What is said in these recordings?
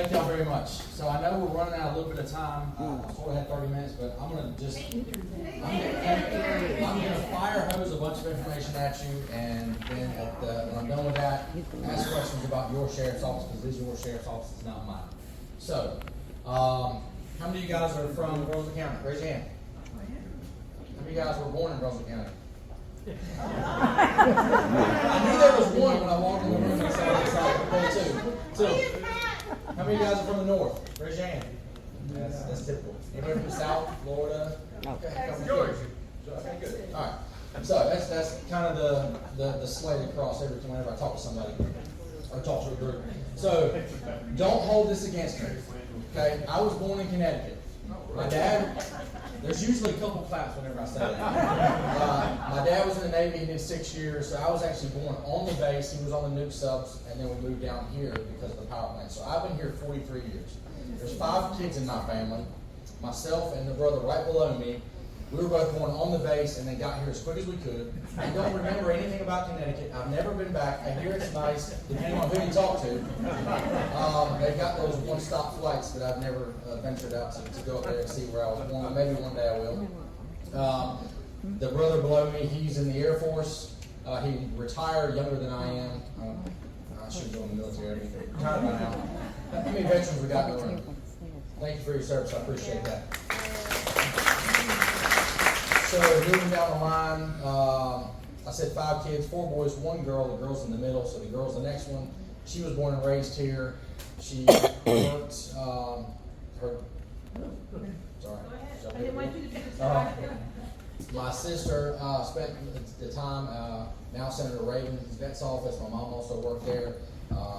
Thank y'all very much. So I know we're running out a little bit of time. I sort of had 30 minutes, but I'm going to fire hose a bunch of information at you, and then when I'm done with that, ask questions about your sheriff's office, because this is your sheriff's office, not mine. So, how many of you guys are from Brunswick County? Raise your hand. How many of you guys were born in Brunswick County? I knew there was one when I walked in the room and said, two. How many of you guys are from the north? Raise your hand. That's typical. Anybody from the south, Florida? Okay, Georgia. Okay, good. All right. So that's kind of the slate across every time whenever I talk to somebody or talk to a group. So don't hold this against me. Okay, I was born in Connecticut. My dad. There's usually a couple claps whenever I say that. My dad was in the Navy. He did 6 years. So I was actually born on the base. He was on the nuke subs, and then we moved down here because of the power plant. So I've been here 43 years. There's 5 kids in my family. Myself and the brother right below me. We were both born on the base and then got here as quick as we could. I don't remember anything about Connecticut. I've never been back. I hear it's nice, depending on who you talk to. They've got those one-stop flights, but I've never ventured out to go up there and see where I was born. Maybe one day I will. The brother below me, he's in the Air Force. He retired younger than I am. I should go in the military. Retired by now. How many veterans we got in the room? Thank you for your service. I appreciate that. So moving down the line, I said 5 kids, 4 boys, 1 girl. The girl's in the middle, so the girl's the next one. She was born and raised here. She worked my sister spent the time now Senator Reagan's vet's office. My mom also worked there.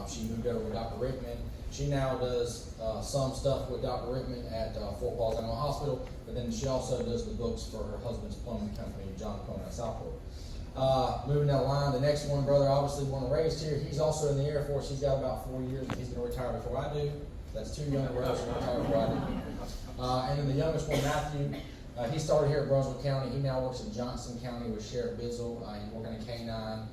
She moved over with Dr. Rickman. She now does some stuff with Dr. Rickman at Fort Walls Animal Hospital, but then she also does the books for her husband's plumbing company, John Cohen at Southport. Moving down the line, the next one, brother, obviously born and raised here. He's also in the Air Force. He's got about 4 years. He's going to retire before I do. That's 2 younger brothers going to retire before I do. And then the youngest one, Matthew, he started here at Brunswick County. He now works in Johnson County with Sheriff Bizzle. He's working in K-9,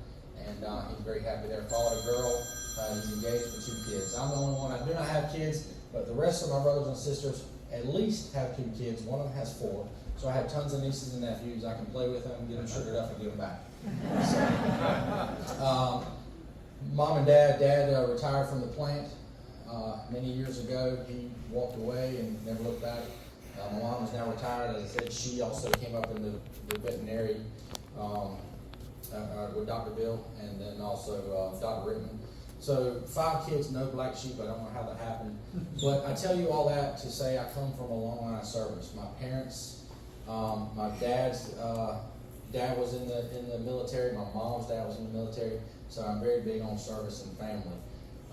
and he's very happy there. Followed a girl. He's engaged with 2 kids. I'm the only one. I do not have kids, but the rest of my brothers and sisters at least have 2 kids. One of them has 4. So I have tons of nieces and nephews. I can play with them, get them sugared up, and give them back. So, Mom and Dad retired from the plant many years ago. He walked away and never looked back. My mom is now retired. As I said, she also came up in the veterinary with Dr. Bill and then also Dr. Rickman. So 5 kids, no black sheep. I don't know how that happened. But I tell you all that to say I come from a long line of service. My parents, my dad's dad was in the military. My mom's dad was in the military. So I'm very big on service and family.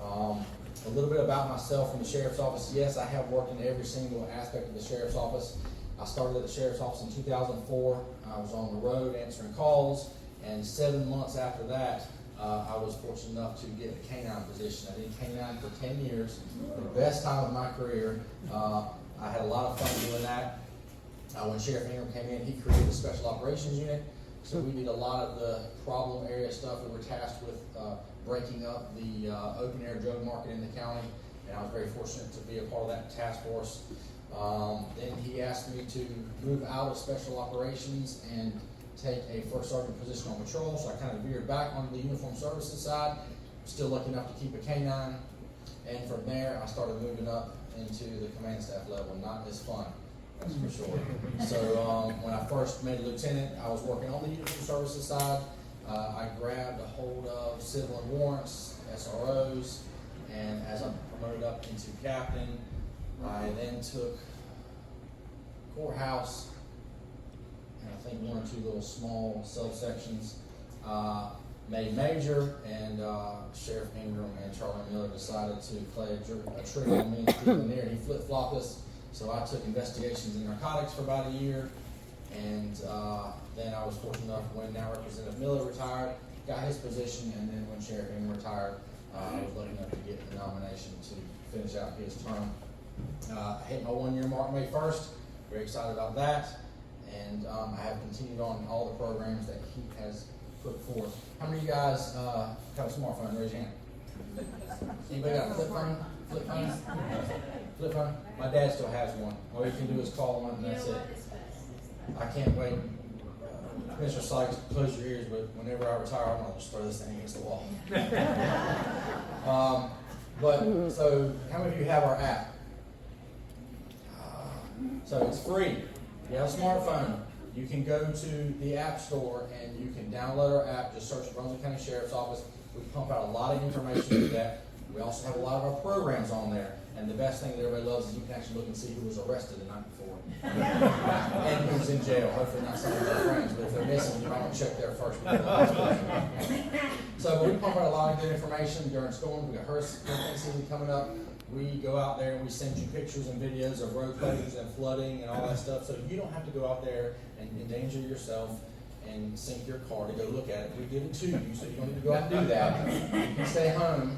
A little bit about myself from the Sheriff's Office. Yes, I have worked in every single aspect of the Sheriff's Office. I started at the Sheriff's Office in 2004. I was on the road answering calls, and 7 months after that, I was fortunate enough to get a K-9 position. I did K-9 for 10 years, the best time of my career. I had a lot of fun doing that. When Sheriff Ingram came in, he created a special operations unit. So we did a lot of the problem area stuff. We were tasked with breaking up the open air drug market in the county, and I was very fortunate to be a part of that task force. Then he asked me to move out of special operations and take a first sergeant position on patrol, so I kind of veered back onto the uniform services side. Still lucky enough to keep a K-9, and from there I started moving up into the command staff level. Not as fun, that's for sure. So when I first made lieutenant, I was working on the uniform services side. I grabbed a hold of civil and warrants, SROs, and as I promoted up into captain, I then took courthouse, and I think 1 or 2 little small subsections, made major, and Sheriff Ingram and Charlie Miller decided to play a trick on me and there. He flip-flopped us, so I took investigations in narcotics for about a year, and then I was fortunate enough when now Representative Miller retired, got his position, and then when Sheriff Ingram retired, I was lucky enough to get the nomination to finish out his term. I hit my 1-year mark May 1st, very excited about that. And I have continued on all the programs that he has put forth. How many of you guys have a smartphone? Raise your hand. Anybody got a flip phone? Flip phone? Flip phone? My dad still has one. All you can do is call one and that's it. I can't wait. Mr. Sykes, close your ears, but whenever I retire, I'm gonna just throw this thing against the wall. But so, how many of you have our app? So it's free. You have a smartphone. You can go to the App Store and you can download our app. Just search Brunswick County Sheriff's Office. We pump out a lot of information through that. We also have a lot of our programs on there. And the best thing that everybody loves is you can actually look and see who was arrested the night before. And who's in jail. Hopefully not some of their friends, but if they're missing, you might want to check there first. So we pump out a lot of good information during storms. We've got hurricane season coming up. We go out there and we send you pictures and videos of road closures and flooding and all that stuff. So you don't have to go out there and endanger yourself and sink your car to go look at it. We give it to you, so you don't need to go out and do that. You can stay home.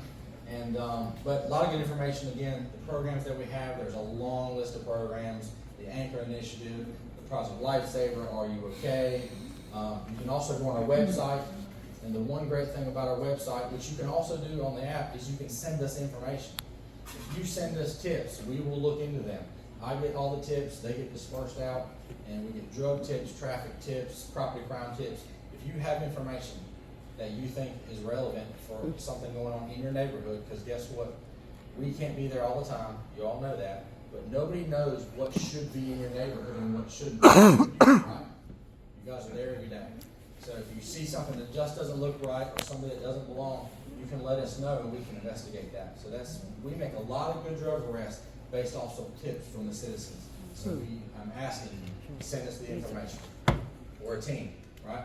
And but a lot of good information. Again, the programs that we have, there's a long list of programs. The Anchor Initiative, the Project Lifesaver, Are You Okay? You can also go on our website. And the one great thing about our website, which you can also do on the app, is you can send us information. If you send us tips, we will look into them. I get all the tips, they get dispersed out, and we get drug tips, traffic tips, property crime tips. If you have information that you think is relevant for something going on in your neighborhood, because guess what? We can't be there all the time. You all know that. But nobody knows what should be in your neighborhood and what shouldn't be. Right? You guys are there every day. So if you see something that just doesn't look right or something that doesn't belong, you can let us know and we can investigate that. So we make a lot of good drug arrests based off of tips from the citizens. So I'm asking you to send us the information. We're a team, right?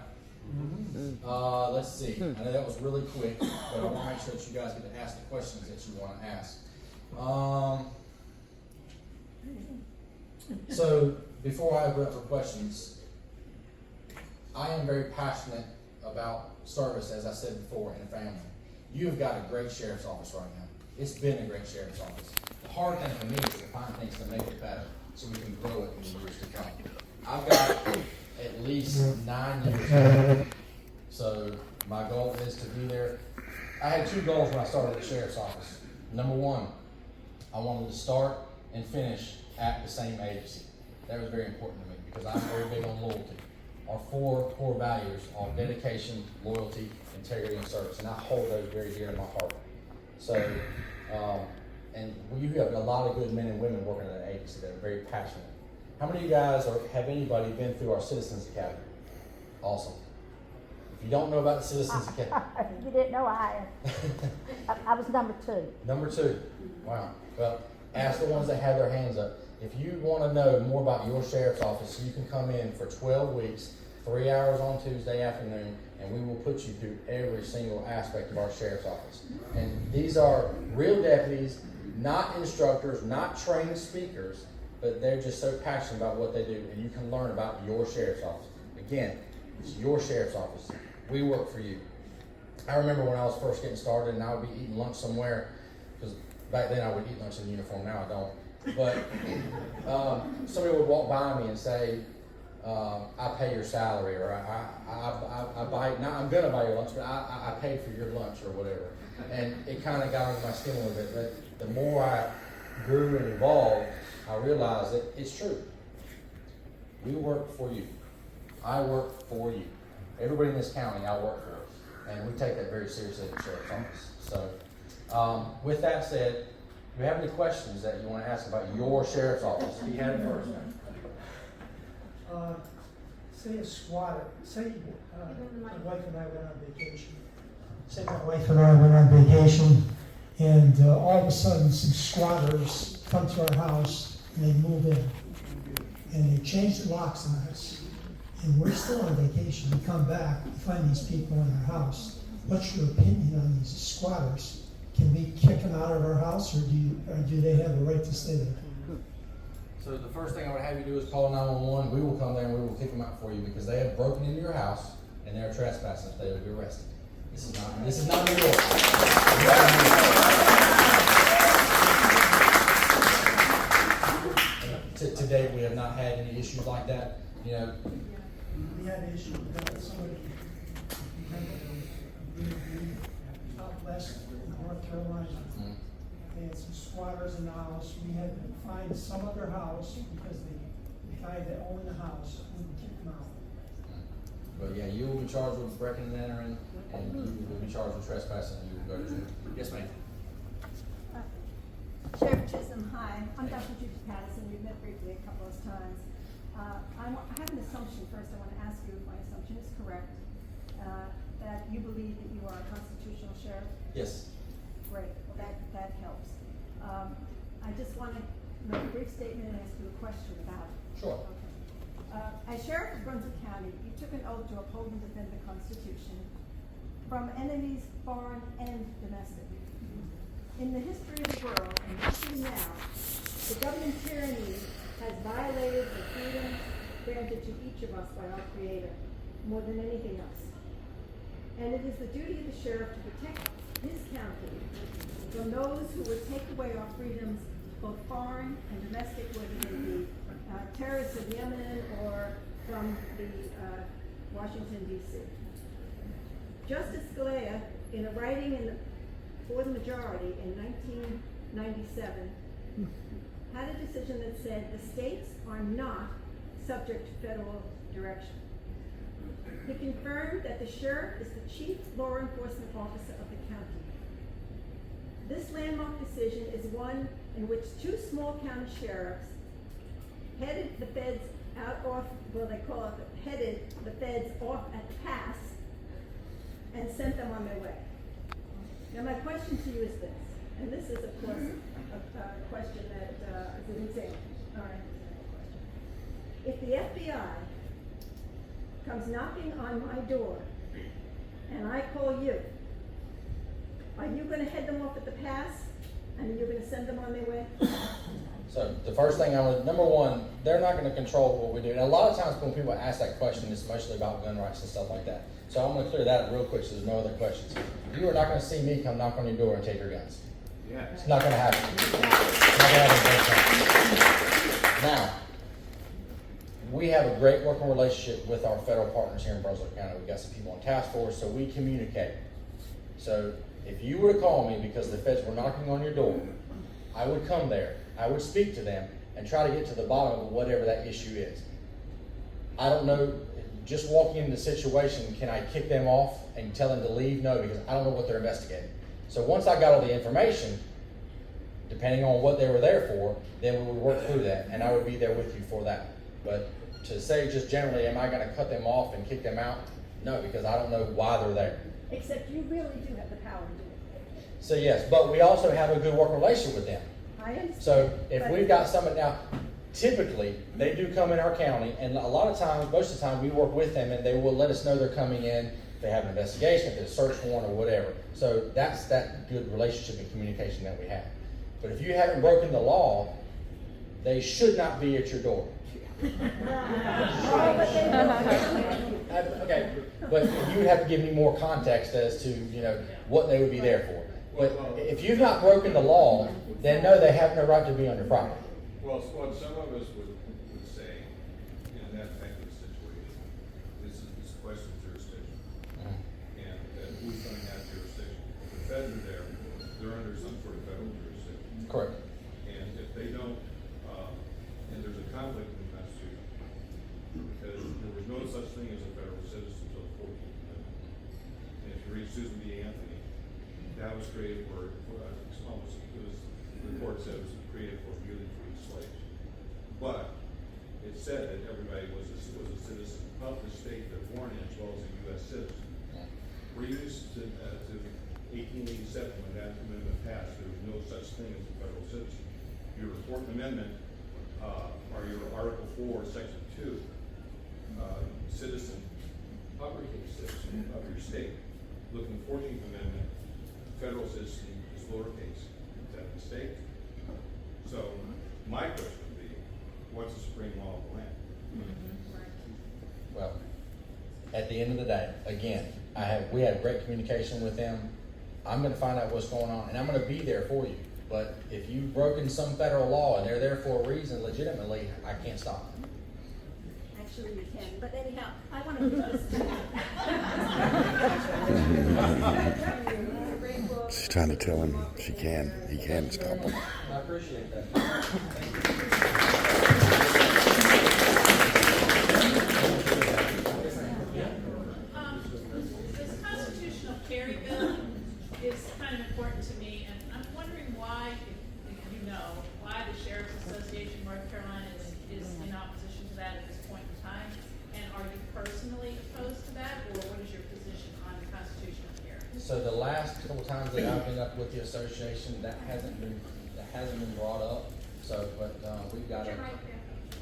Let's see. I know that was really quick, but I want to make sure that you guys get to ask the questions that you want to ask. So before I open up for questions, I am very passionate about service, as I said before, in a family. You've got a great sheriff's office right now. It's been a great sheriff's office. The hard thing for me is to find things to make it better so we can grow it in the years to come. I've got at least 9 years. So my goal is to be there. I had 2 goals when I started at the sheriff's office. Number 1, I wanted to start and finish at the same agency. That was very important to me because I'm very big on loyalty. Our 4 core values are dedication, loyalty, integrity, and service, and I hold those very dear to my heart. So, and you have a lot of good men and women working at an agency that are very passionate. How many of you guys have anybody been through our Citizens Academy? Awesome. If you don't know about the Citizens Academy. You didn't know I was number 2. Number 2. Wow. Well, ask the ones that have their hands up. If you want to know more about your sheriff's office, you can come in for 12 weeks, 3 hours on Tuesday afternoon, and we will put you through every single aspect of our sheriff's office. And these are real deputies, not instructors, not trained speakers, but they're just so passionate about what they do, and you can learn about your sheriff's office. Again, it's your sheriff's office. We work for you. I remember when I was first getting started and I would be eating lunch somewhere, because back then I would eat lunch in uniform, now I don't. But somebody would walk by me and say, I pay your salary, or I buy, now I'm going to buy your lunch, but I paid for your lunch or whatever. And it kind of got under my skin a little bit. But the more I grew and evolved, I realized that it's true. We work for you. I work for you. Everybody in this county, I work for. And we take that very seriously at the Sheriff's Office. So with that said, do you have any questions that you want to ask about your Sheriff's Office? You had it first. Say a squatter, say my wife and I went on vacation. Say my wife and I went on vacation, and all of a sudden some squatters come to our house and they move in. And they change the locks on us. And we're still on vacation. We come back, we find these people in our house. What's your opinion on these squatters? Can we kick them out of our house, or do they have a right to stay there? So the first thing I would have you do is call 911. We will come there and we will kick them out for you because they have broken into your house and they are trespassing. They will be arrested. This is not New York. To date, we have not had any issues like that. You know, We had an issue with somebody out west in North Carolina. They had some squatters in the house. We had to find some other house because the guy that owned the house wouldn't kick them out. But yeah, you will be charged with breaking and entering, and you will be charged with trespassing, and you will go to jail. Yes, ma'am. Sheriff Chism, hi. I'm Dr. Judy Patterson. We've met briefly a couple of times. I have an assumption first. I want to ask you if my assumption is correct, that you believe that you are a constitutional sheriff. Yes. Great. Well, that helps. I just want to make a brief statement and ask you a question about it. Sure. Okay. As Sheriff of Brunswick County, you took an oath to uphold and defend the Constitution from enemies, foreign and domestic. In the history of the world, and history now, the government tyranny has violated the freedom granted to each of us by our Creator, more than anything else. And it is the duty of the sheriff to protect his county from those who would take away our freedoms, both foreign and domestic, whether they be terrorists of Yemen or from the Washington, D.C. Justice Scalia, in a writing for the majority in 1997, had a decision that said the states are not subject to federal direction. He confirmed that the sheriff is the chief law enforcement officer of the county. This landmark decision is one in which two small county sheriffs headed the feds headed the feds off at the pass and sent them on their way. Now my question to you is this, and this is of course a question that is an example, all right, if the FBI comes knocking on my door and I call you, are you going to head them off at the pass and you're going to send them on their way? So the first thing number one, they're not going to control what we do. And a lot of times when people ask that question, it's mostly about gun rights and stuff like that. So I'm going to clear that up real quick so there's no other questions. You are not going to see me come knock on your door and take your guns. Yeah. It's not going to happen. It's not going to happen. Now, we have a great working relationship with our federal partners here in Brunswick County. We've got some people on task force, so we communicate. So if you were to call me because the feds were knocking on your door, I would come there, I would speak to them, and try to get to the bottom of whatever that issue is. I don't know, just walking into the situation, can I kick them off and tell them to leave? No, because I don't know what they're investigating. So once I got all the information, depending on what they were there for, then we would work through that, and I would be there with you for that. But to say just generally, am I going to cut them off and kick them out? No, because I don't know why they're there. Except you really do have the power to do it. So yes, but we also have a good working relationship with them. I understand. So if we've got somebody now, typically they do come in our county, and a lot of times, most of the time, we work with them, and they will let us know they're coming in. If they have an investigation, if there's a search warrant or whatever. So that's that good relationship and communication that we have. But if you haven't broken the law, they should not be at your door. Okay, but you would have to give me more context as to what they would be there for. But if you've not broken the law, then no, they have no right to be on your property. Well, what some of us would say in that type of situation is a question of jurisdiction. And who's going to have jurisdiction? If the feds are there, they're under some sort of federal jurisdiction. Correct. And if they don't, and there's a conflict in the Constitution, because there was no such thing as a federal citizen until the 14th Amendment. And if you read Susan B. Anthony, that was created for the court said it was created for newly freed slaves. But it said that everybody was a citizen of the state they're born in, as well as a U.S. citizen. Previous to 1887, when that amendment passed, there was no such thing as a federal citizen. Your 4th Amendment, or your Article 4, Section 2, citizen, uppercase citizen of your state. Look in the 14th Amendment, federal citizen is lowercase. Is that a mistake? So my question would be, what's the supreme law of the land? Well, at the end of the day, again, we have great communication with them. I'm going to find out what's going on, and I'm going to be there for you. But if you've broken some federal law and they're there for a reason, legitimately, I can't stop them. Actually, you can. But anyhow, I want to put this to you. Great book. trying to tell him he can stop him. I appreciate that. This constitutional carry bill is kind of important to me, and I'm wondering why, if you know, why the Sheriff's Association North Carolina is in opposition to that at this point in time, and are you personally opposed to that, or what is your position on the constitutional carry? So the last couple times that I've been up with the association, that hasn't been brought up. So, but, we've got a,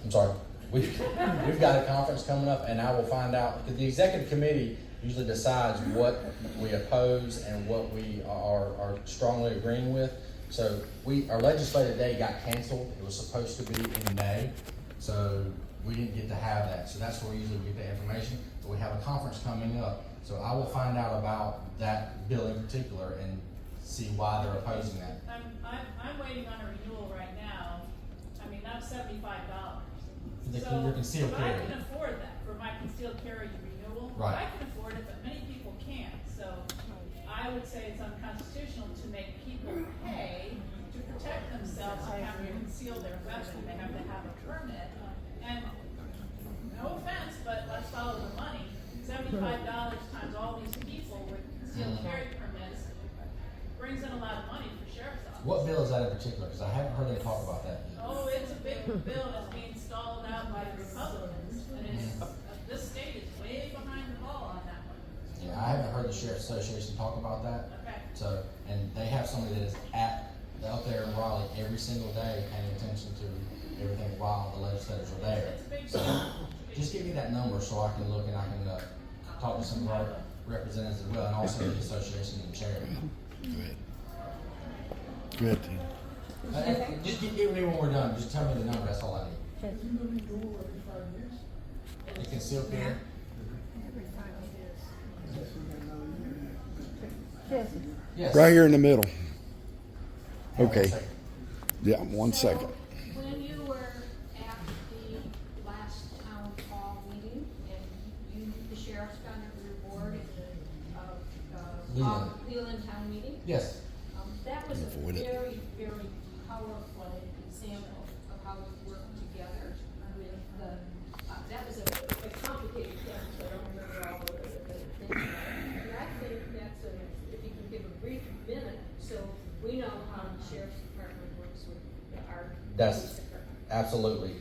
I'm sorry, we've got a conference coming up, and I will find out, because the executive committee usually decides what we oppose and what we are strongly agreeing with. So our legislative day got canceled. It was supposed to be in May, so we didn't get to have that. So that's where we usually get the information. But we have a conference coming up, so I will find out about that bill in particular and see why they're opposing that. I'm waiting on a renewal right now. I mean, that's $75. Your concealed carry. I can afford that for my concealed carry renewal. Right. I can afford it, but many people can't. So I would say it's unconstitutional to make people pay to protect themselves and have to conceal their weapon. They have to have a permit. And no offense, but let's follow the money. $75 times all these people with concealed carry permits brings in a lot of money for sheriff's office. What bill is that in particular? Because I haven't heard them talk about that yet. Oh, it's a big bill that's being stalled out by the Republicans, and this state is way behind the ball on that one. Yeah, I haven't heard the Sheriff's Association talk about that. Okay. So, and they have somebody that is out there in Raleigh every single day paying attention to everything while the legislators are there. It's a big So, deal. just give me that number so I can look and I can talk to some of our representatives as well, and also the association and charity. Good. Just give me when we're done. Just tell me the number. That's all I need. The concealed carry. Yes. Right here in the middle. Hang on a Okay. second. Yeah, 1 second. When you were at the last town hall meeting, and the sheriff's got a reward at the, Leland town meeting, Yes. that was a Avoid it. very, very powerful example of how we work together with the, that was a complicated thing, so I don't remember all the things. But I think that's if you can give a brief minute, so we know how the sheriff's department works with our That's police department. absolutely.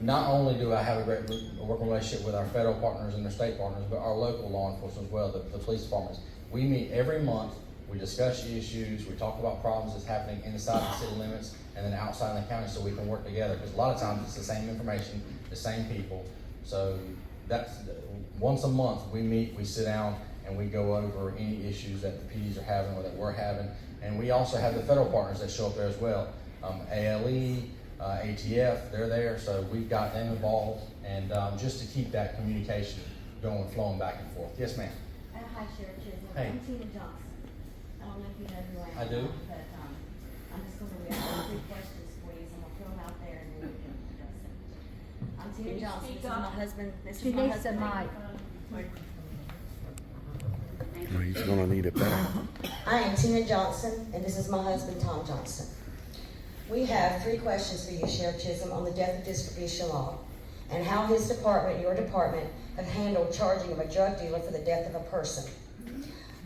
Not only do I have a great working relationship with our federal partners and their state partners, but our local law enforcement as well, the police departments. We meet every month. We discuss issues. We talk about problems that's happening inside the city limits and then outside the county, so we can work together. Because a lot of times it's the same information, the same people. So that's once a month we meet, we sit down, and we go over any issues that the PDs are having or that we're having. And we also have the federal partners that show up there as well. ALE, ATF, they're there, so we've got them involved, and just to keep that communication going, flowing back and forth. Yes, ma'am. Hi, Sheriff Chism. Hey. I'm Tina Johnson. I don't know if you know who I am. I do. But I'm just going to read 3 questions for you, so I'm going to throw them out there and then we can address them. I'm Tina Johnson. This is my husband. She needs the mic. Well, he's gonna need it back. I am Tina Johnson, and this is my husband, Tom Johnson. We have 3 questions for you, Sheriff Chism, on the death of distribution law and how his department, your department, have handled charging of a drug dealer for the death of a person.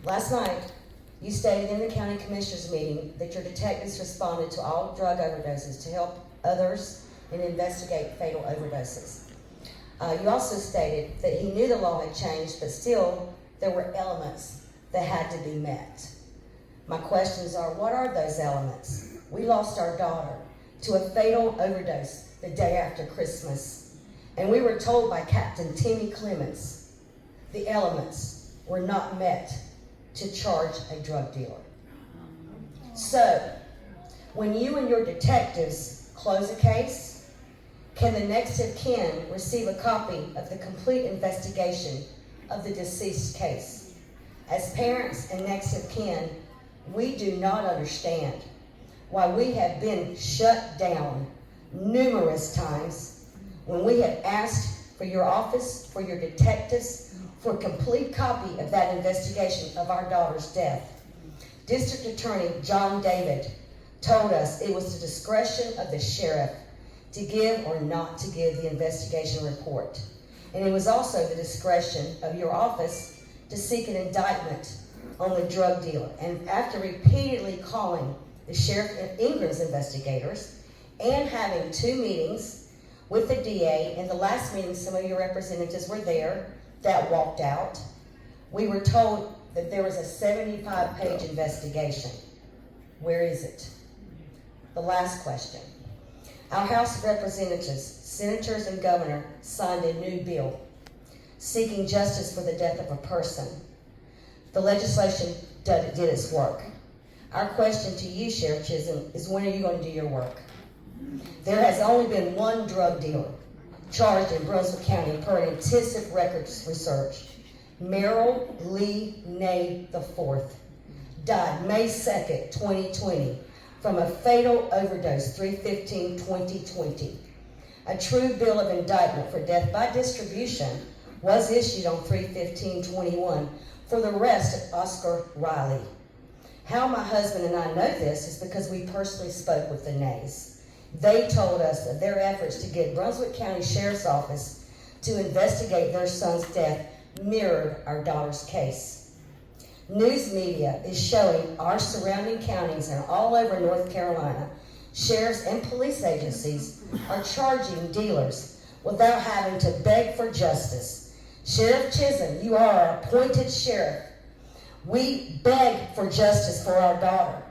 Last night, you stated in the county commissioners meeting that your detectives responded to all drug overdoses to help others and investigate fatal overdoses. You also stated that he knew the law had changed, but still there were elements that had to be met. My questions are, what are those elements? We lost our daughter to a fatal overdose the day after Christmas, and we were told by Captain Timmy Clements the elements were not met to charge a drug dealer. So, when you and your detectives close a case, can the next of kin receive a copy of the complete investigation of the deceased case? As parents and next of kin, we do not understand why we have been shut down numerous times when we have asked for your office, for your detectives, for a complete copy of that investigation of our daughter's death. District Attorney John David told us it was the discretion of the sheriff to give or not to give the investigation report. And it was also the discretion of your office to seek an indictment on the drug dealer. And after repeatedly calling the Sheriff Ingram's investigators and having 2 meetings with the DA, in the last meeting some of your representatives were there that walked out, we were told that there was a 75-page investigation. Where is it? The last question. Our House of Representatives, senators and governor signed a new bill seeking justice for the death of a person. The legislation did its work. Our question to you, Sheriff Chism, is when are you going to do your work? There has only been 1 drug dealer charged in Brunswick County per an intensive records research. Merrill Lee Ney IV died May 2nd, 2020 from a fatal overdose, 3/15/2020. A true bill of indictment for death by distribution was issued on 3/15/21 for the arrest of Oscar Riley. How my husband and I know this is because we personally spoke with the Neys. They told us that their efforts to get Brunswick County Sheriff's Office to investigate their son's death mirrored our daughter's case. News media is showing our surrounding counties and all over North Carolina, sheriffs and police agencies are charging dealers without having to beg for justice. Sheriff Chism, you are our appointed sheriff. We beg for justice for our daughter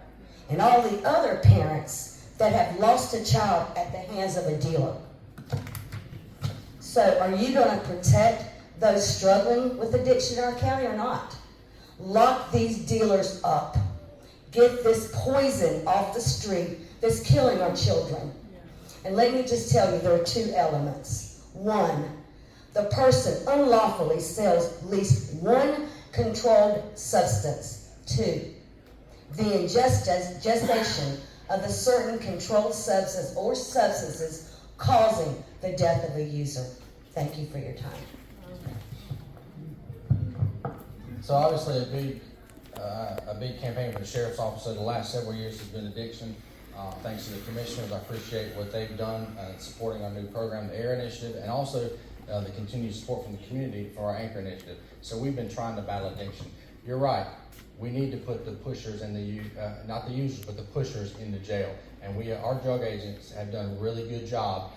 and all the other parents that have lost a child at the hands of a dealer. So are you going to protect those struggling with addiction in our county or not? Lock these dealers up. Get this poison off the street that's killing our children. And let me just tell you, there are 2 elements. 1, the person unlawfully sells at least 1 controlled substance. 2, the ingestion of a certain controlled substance or substances causing the death of a user. Thank you for your time. So obviously a big campaign for the Sheriff's Office over the last several years has been addiction. Thanks to the commissioners, I appreciate what they've done supporting our new program, the AIR Initiative, and also the continued support from the community for our Anchor Initiative. So we've been trying to battle addiction. You're right. We need to put the pushers and not the users, but the pushers into jail. And our drug agents have done a really good job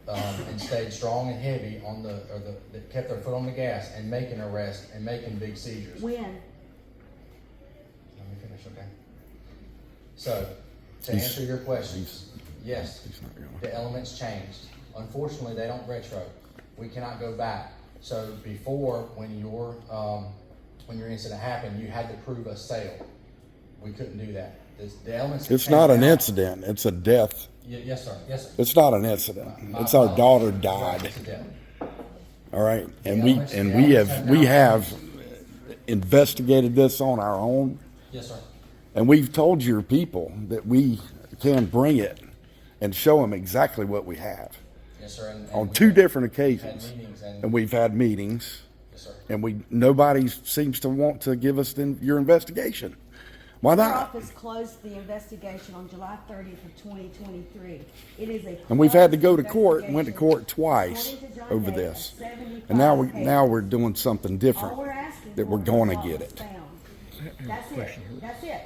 and stayed strong and heavy on that kept their foot on the gas and making arrests and making big seizures. When? Let me finish, okay? So, to answer your questions, yes, the elements changed. Unfortunately, they don't retro. We cannot go back. So before, when your incident happened, you had to prove a sale. We couldn't do that. The elements. It's not an incident. It's a death. Yes, sir. Yes, sir. It's not an incident. It's our daughter died. It's a death. All right, and we have investigated this on our own. Yes, sir. And we've told your people that we can bring it and show them exactly what we have. Yes, sir. And on 2 different occasions, and we've had meetings. Yes, sir. And nobody seems to want to give us your investigation. Why Our not? office closed the investigation on July 30th of 2023. It is a And we've had to go to closed court and went to investigation. court twice According to John over Davis, this. 75 And now pages. we're doing something All different we're asking that for we're is going to what get was it. found. That's it. That's it.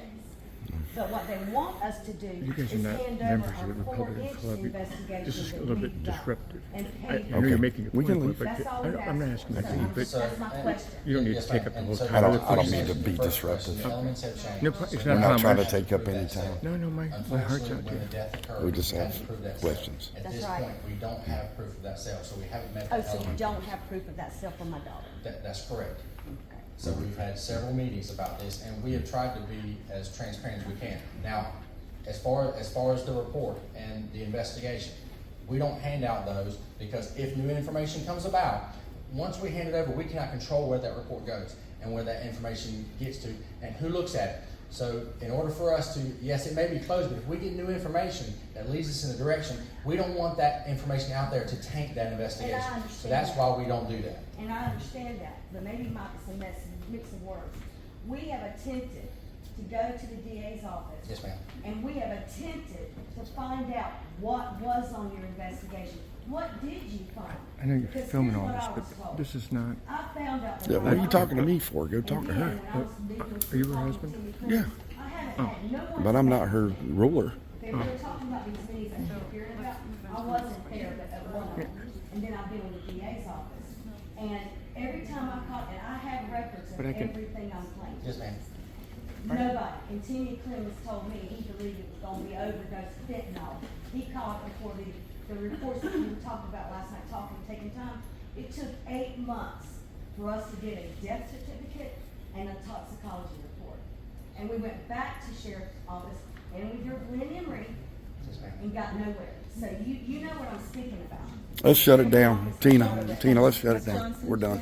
But what they want us to do You guys is are not hand members over of the our Republican 4-inch Club. investigation This is a that little bit we've done disruptive. and I paid know Okay. you're making a We can point, leave. but That's all we're I'm not asking. asking that to you, but That's my question. you don't need Yes, to take ma'am. up the And whole so time. I the don't first mean to be question, disruptive. the elements have changed. No, it's So not We're not time. trying to take up any time. No, my heart's Unfortunately, out to when the you. death occurred, We just had have to prove that sale. questions. At That's this right. point, we don't have proof of that sale, so we haven't met Oh, that so you element. don't have proof of that sale for my daughter? That's correct. Okay. So we've had several meetings about this, and we have tried to be as transparent as we can. Now, as far as the report and the investigation, we don't hand out those because if new information comes about, once we hand it over, we cannot control where that report goes and where that information gets to and who looks at it. So in order for us to, yes, it may be closed, but if we get new information that leads us in a direction, we don't want that information out there to taint that investigation. And I understand So that's that. why we don't do that. And I understand that, but maybe it might be some mix of words. We have attempted to go to the DA's office. Yes, ma'am. And we have attempted to find out what was on your investigation. What did you find? I know you're Because filming here's all what this, I was but told. this is not. I found out. Yeah, what are you talking to me for? Go talk to her. Are you her husband? Yeah. I haven't had no one. But I'm not her ruler. They were talking about these meetings that you're hearing about. I wasn't there, but at one of them. And then I've been in the DA's office. And every time I called, and I have records of But I can- everything I'm claiming. Yes, ma'am. Nobody. And Timmy Clemens told me he believed it was gonna be overdose fentanyl. He called before the reports that we were talking about last night, taking time. It took 8 months for us to get a death certificate and a toxicology report. And we went back to sheriff's office and we drove Lynn Emery Yes, ma'am. and got nowhere. So you know what I'm speaking about. Let's shut it down. Tina, let's shut it down. We're done.